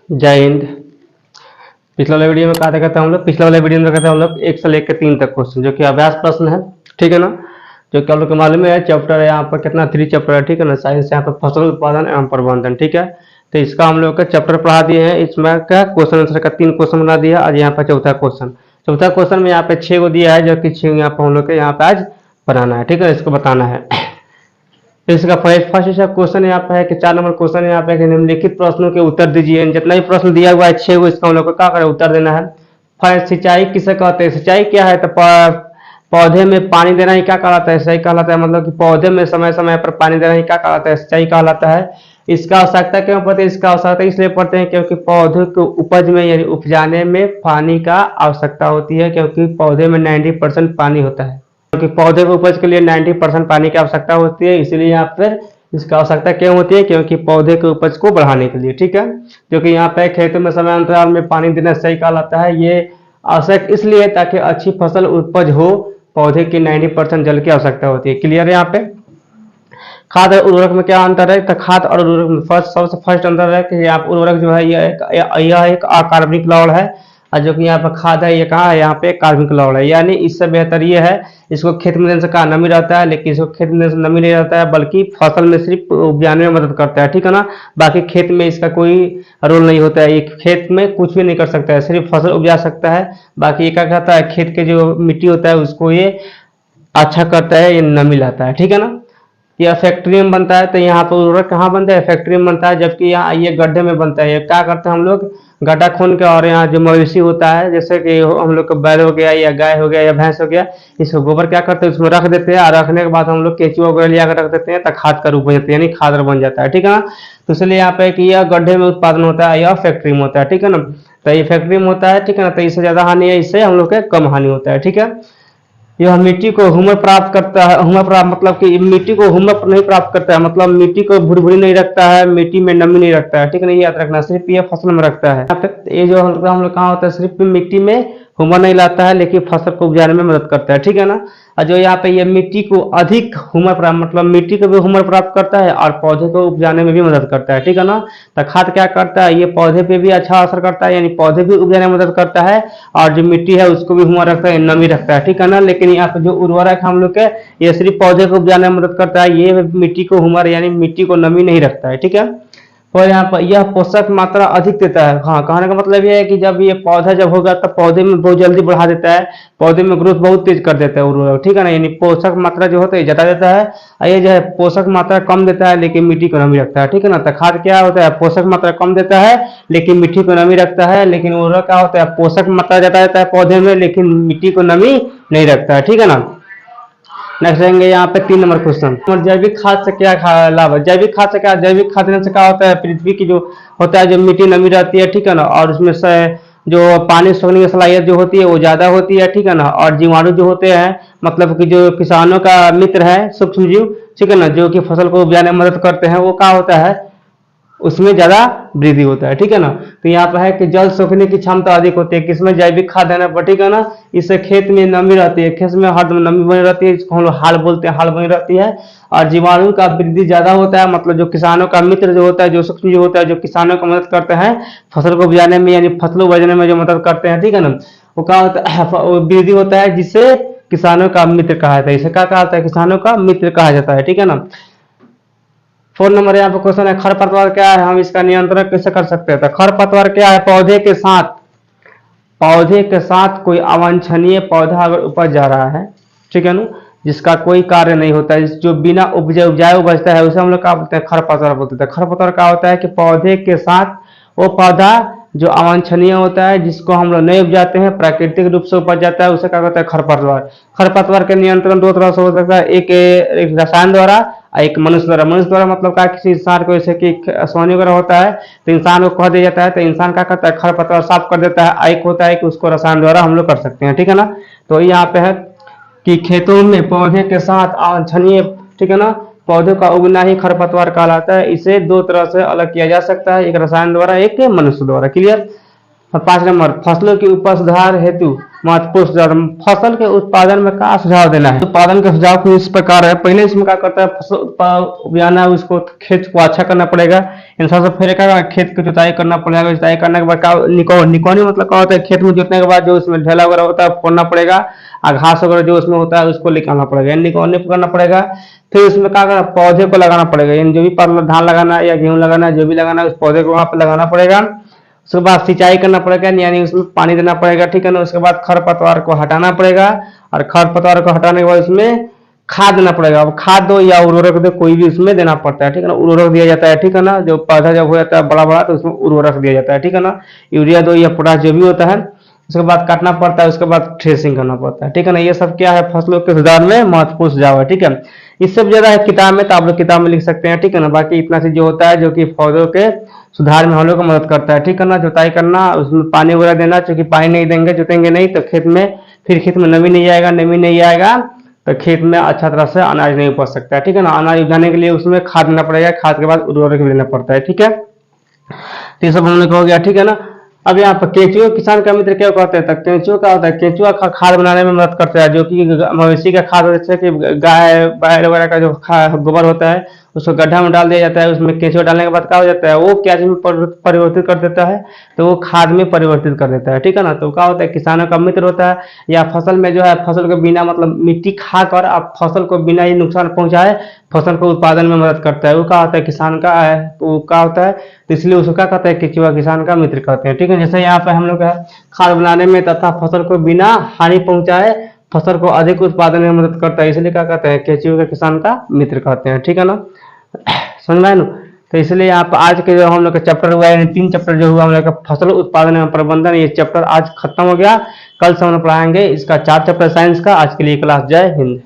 जय हिंद। पिछले वाले वीडियो में कहा था हम लोग, पिछले वाले वीडियो में कहते हैं हम लोग 1 से लेकर 3 तक क्वेश्चन जो कि अभ्यास प्रश्न है, ठीक है ना। जो कि हम लोग को मालूम है चैप्टर है यहाँ पर कितना 3 चैप्टर है, ठीक है ना। साइंस यहाँ पर फसल उत्पादन एवं प्रबंधन, ठीक है। तो इसका हम लोग का चैप्टर पढ़ा दिए हैं। इसमें क्या क्वेश्चन आंसर का 3 क्वेश्चन बना दिया। आज यहाँ पर चौथा क्वेश्चन में यहाँ पे 6 को दिया है, जो कि 6 यहाँ पर हम लोग के यहाँ पे आज बनाना है, ठीक है। इसको बताना है। इसका फर्स्ट क्वेश्चन यहाँ पे है कि 4 नंबर क्वेश्चन यहाँ पे है कि निम्नलिखित प्रश्नों के उत्तर दीजिए। जितना भी प्रश्न दिया हुआ है 6 को, इसका हम लोग को क्या करें, उत्तर देना है। सिंचाई किसे कहते हैं, सिंचाई क्या है, तो पौधे में पानी देना ही क्या कहलाता है, सिंचाई कहलाता है। मतलब कि पौधे में समय समय पर पानी देना ही क्या कहलाता है, सिंचाई कहलाता है। इसका आवश्यकता क्यों पड़ती है, इसका आवश्यकता इसलिए पड़ते हैं क्योंकि पौधे को उपज में यानी उपजाने में पानी का आवश्यकता होती है, क्योंकि पौधे में 90% पानी होता है। क्योंकि पौधे को उपज के लिए 90% पानी की आवश्यकता होती है, इसलिए यहाँ पर इसका आवश्यकता क्यों होती है, क्योंकि पौधे के उपज को बढ़ाने के लिए, ठीक है। क्योंकि यहाँ पे खेतों में समय अंतराल में पानी देना सही कहलाता है। ये आवश्यक इसलिए ताकि अच्छी फसल उपज हो, पौधे की 90% जल की आवश्यकता होती है। क्लियर है। यहाँ पे खाद और उर्वरक में क्या अंतर है, तो खाद और उर्वरक में सबसे फर्स्ट अंतर है कि यहाँ उर्वरक जो है यह एक अकार्बनिक लवण है, और जो कि यहाँ पर खाद है ये कहाँ है, यहाँ पे कार्बनिक लवण है। यानी इससे बेहतर ये है, इसको खेत में देने से कहा नमी रहता है, लेकिन इसको खेत में देने से नमी नहीं रहता है, बल्कि फसल में सिर्फ उपजाने में मदद करता है, ठीक है ना। बाकी खेत में इसका कोई रोल नहीं होता है। ये खेत में कुछ भी नहीं कर सकता है, सिर्फ फसल उपजा सकता है। बाकी ये क्या कहता है, खेत के जो मिट्टी होता है उसको ये अच्छा करता है, ये नमी लाता है, ठीक है ना। यह फैक्ट्री में बनता है, तो यहाँ पर उर्वरक कहाँ बनता है, फैक्ट्री में बनता है। जबकि यहाँ ये गड्ढे में बनता है। ये क्या करते हैं हम लोग, गड्ढा खोन के, और यहाँ जो मवेशी होता है, जैसे कि हम लोग का बैल हो गया या गाय हो गया या भैंस हो गया, इसको गोबर क्या करते हैं, उसमें रख देते हैं, और रखने के बाद हम लोग केचुआ वगैरह लिया कर रख देते हैं, तो खाद का रूप हो जाता है, यानी खाद बन जाता है, ठीक है ना। तो इसलिए यहाँ पे कि यह गड्ढे में उत्पादन होता है, यह फैक्ट्री में होता है, ठीक है ना। तो ये फैक्ट्री में होता है, ठीक है ना। तो इससे ज्यादा हानि है, इससे हम लोग के कम हानि होता है, ठीक है। यह मिट्टी को हुमर प्राप्त करता है। हुमर प्राप्त मतलब कि मिट्टी को हुमर नहीं प्राप्त करता है, मतलब मिट्टी को भुरभुरी नहीं रखता है, मिट्टी में नमी नहीं रखता है, ठीक है ना। ये याद रखना, सिर्फ ये फसल में रखता है। ये जो हम लोग कहाँ होता है, सिर्फ मिट्टी में हुमर नहीं लाता है, लेकिन फसल को उपजाने में मदद करता है, ठीक है ना। और जो यहाँ पे ये मिट्टी को अधिक हुमर प्राप्त, मतलब मिट्टी को भी हुमर प्राप्त करता है और पौधे को उपजाने में भी मदद करता है, ठीक है ना। तो खाद क्या करता है, ये पौधे पे भी अच्छा असर करता है, यानी पौधे भी उपजाने में मदद करता है, और जो मिट्टी है उसको भी हुमर रखता है, नमी रखता है, ठीक है ना। लेकिन यहाँ पे जो उर्वरक हम लोग के, ये सिर्फ पौधे को उपजाने में मदद करता है, ये मिट्टी को हुमर यानी मिट्टी को नमी नहीं रखता है, ठीक है। और यहाँ पर यह पोषक मात्रा अधिक देता है। हाँ, कहने का मतलब यह है कि जब ये पौधा जब होगा तो पौधे में बहुत जल्दी बढ़ा देता है, पौधे में ग्रोथ बहुत तेज कर देता है उर्वरक, ठीक है ना। यानी पोषक मात्रा जो होता है ज्यादा देता है, और ये जो है पोषक मात्रा कम देता है, लेकिन मिट्टी को नमी रखता है, ठीक है ना। तो खाद क्या होता है, पोषक मात्रा कम देता है लेकिन मिट्टी को नमी रखता है। लेकिन उर्वरक क्या होता है, पोषक मात्रा ज्यादा देता है पौधे में, लेकिन मिट्टी को नमी नहीं रखता है, ठीक है ना। नेक्स्ट रहेंगे यहाँ पे 3 नंबर क्वेश्चन। जैविक खाद से क्या लाभ है, जैविक खाद से क्या, जैविक खाद देने से क्या होता है, पृथ्वी की जो होता है, जो मिट्टी नमी रहती है, ठीक है ना, और उसमें से जो पानी सोखने की सलाहियत जो होती है वो ज्यादा होती है, ठीक है ना। और जीवाणु जो होते हैं, मतलब कि जो किसानों का मित्र है सूक्ष्म जीव, ठीक है ना, जो कि फसल को उपजाने में मदद करते हैं, वो क्या होता है, उसमें ज्यादा वृद्धि होता है, ठीक है ना। तो यहाँ पर है कि जल सोखने की क्षमता अधिक होती है, किसमें, जैविक खाद देने पर, ठीक है ना। इससे खेत में नमी रहती है, खेत में हर नमी बनी रहती है, इसको हम लोग हाल बोलते हैं, हाल बनी रहती है। और जीवाणु का वृद्धि ज्यादा होता है, मतलब जो किसानों का मित्र जो होता है, जो सूक्ष्म जो होता है, जो किसानों को मदद करते हैं फसल को उपजाने में, यानी फसल उपजाने में जो मदद करते हैं, ठीक है ना, वो क्या होता है, वृद्धि होता है, जिससे किसानों का मित्र कहा जाता है। इसे क्या कहा जाता है, किसानों का मित्र कहा जाता है, ठीक है ना। 4 नंबर यहाँ पे क्वेश्चन है, खरपतवार क्या है, हम इसका नियंत्रण कैसे कर सकते हैं। तो खरपतवार क्या है, पौधे के साथ कोई अवांछनीय पौधा अगर उपज जा रहा है, ठीक है ना, जिसका कोई कार्य नहीं होता है, जो बिना उपजाए बचता है, उसे हम लोग क्या बोलते हैं, खरपतवार बोलते हैं। खरपतवार क्या होता है कि पौधे के साथ वो पौधा जो अवांछनीय होता है, जिसको हम लोग नहीं उपजाते हैं, प्राकृतिक रूप से उपज जाता है, उसे क्या कहते हैं, खरपतवार। खरपतवार के नियंत्रण 2 तरह से हो सकता है, एक रसायन द्वारा, एक मनुष्य द्वारा। मनुष्य द्वारा मतलब क्या, किसी इंसान को जैसे कि सोने वगैरह होता है तो इंसान को कह दिया जाता है, तो इंसान क्या करता है, खरपतवार साफ कर देता है। एक होता है कि उसको रसायन द्वारा हम लोग कर सकते हैं, ठीक है ना। तो यहाँ पे है कि खेतों में पौधे के साथ अवांछनीय, ठीक है ना, पौधों का उगना ही खरपतवार कहलाता है। इसे 2 तरह से अलग किया जा सकता है, एक रसायन द्वारा, एक मनुष्य द्वारा। क्लियर। और 5 नंबर, फसलों की उपज सुधार हेतु महत्वपूर्ण सुझाव। फसल के उत्पादन में क्या सुझाव देना है? उत्पादन का सुझाव कुछ इस प्रकार है। पहले इसमें क्या करता है, फसल उगाना, उसको खेत को अच्छा करना पड़ेगा। इन सबसे पहले क्या, खेत की जुताई करना पड़ेगा। जुताई करने के बाद क्या, निकौनी मतलब क्या होता है, खेत में जोतने के बाद जो उसमें ढेला वगैरह होता है फोड़ना पड़ेगा, और घास वगैरह जो उसमें होता है उसको निकालना पड़ेगा, निकौनी करना पड़ेगा। फिर उसमें क्या करना, पौधे को लगाना पड़ेगा, यानी जो भी धान लगाना है या गेहूं लगाना है, जो भी लगाना है उस पौधे को वहां पर लगाना पड़ेगा। उसके बाद सिंचाई करना पड़ेगा, यानी उसमें पानी देना पड़ेगा, ठीक है ना। उसके बाद खरपतवार को हटाना पड़ेगा, और खरपतवार को हटाने के बाद उसमें खाद देना पड़ेगा। अब खाद दो या उर्वरक दो, कोई भी उसमें देना पड़ता है, ठीक है ना। उर्वरक दिया जाता है, ठीक है ना। जो पौधा जब हो जाता है बड़ा बड़ा तो उसमें उर्वरक दिया जाता है, ठीक है ना। यूरिया दो या पोटाश जो भी होता है। उसके बाद काटना पड़ता है, उसके बाद थ्रेसिंग करना पड़ता है, ठीक है ना। ये सब क्या है, फसलों के सुधार में महत्वपूर्ण सुझाव है, ठीक है। इससे ज्यादा है किताब में, तो आप लोग किताब में लिख सकते हैं, ठीक है ना। बाकी इतना चीज जो होता है जो कि पौधों के सुधार में हम लोग को मदद करता है, ठीक है ना। जुताई करना, उसमें पानी वगैरह देना, क्योंकि पानी नहीं देंगे, जुतेंगे नहीं तो खेत में, फिर खेत में नमी नहीं आएगा, नमी नहीं आएगा तो खेत में अच्छा तरह से अनाज नहीं उपज सकता है, ठीक है ना। अनाज उगाने के लिए उसमें खाद देना पड़ेगा, खाद के बाद उर्वरक भी देना पड़ता है, ठीक है। तो ये सब हम लोग हो गया, ठीक है ना। अब यहाँ पर केंचुआ किसान का मित्र क्या कहते हैं, केंचुआ क्या होता है, केंचुआ का खाद बनाने में मदद करता है, जो कि मवेशी का खाद, जैसे कि गाय बैल वगैरह का जो गोबर होता है उसको गड्ढा में डाल दिया जाता है। उसमें केंचुआ डालने के बाद क्या हो जाता है, वो क्या चीज में परिवर्तित कर देता है, तो वो खाद में परिवर्तित कर देता है, ठीक है ना। तो क्या होता है, किसानों का मित्र होता है। या फसल में जो है, फसल को बिना मतलब मिट्टी खाकर आप फसल को बिना ही नुकसान पहुंचाए फसल को उत्पादन में मदद करता है, वो क्या होता है, किसान का है। तो वो क्या होता है, तो इसलिए उसको क्या कहते हैं, केंचुआ किसान का मित्र कहते हैं, ठीक है। जैसे यहाँ पे हम लोग खाद बनाने में तथा फसल को बिना हानि पहुंचाए फसल को अधिक उत्पादन में मदद करता है, इसलिए क्या कहते हैं, केंचुआ का किसान का मित्र कहते हैं, ठीक है ना। समझ में आया ना। तो इसलिए यहाँ पर आज के जो हम लोग का चैप्टर हुआ है, 3 चैप्टर जो हुआ हम लोग का फसल उत्पादन एवं प्रबंधन, ये चैप्टर आज खत्म हो गया। कल से हम लोग पढ़ाएंगे इसका 4 चैप्टर साइंस का। आज के लिए क्लास, जय हिंद।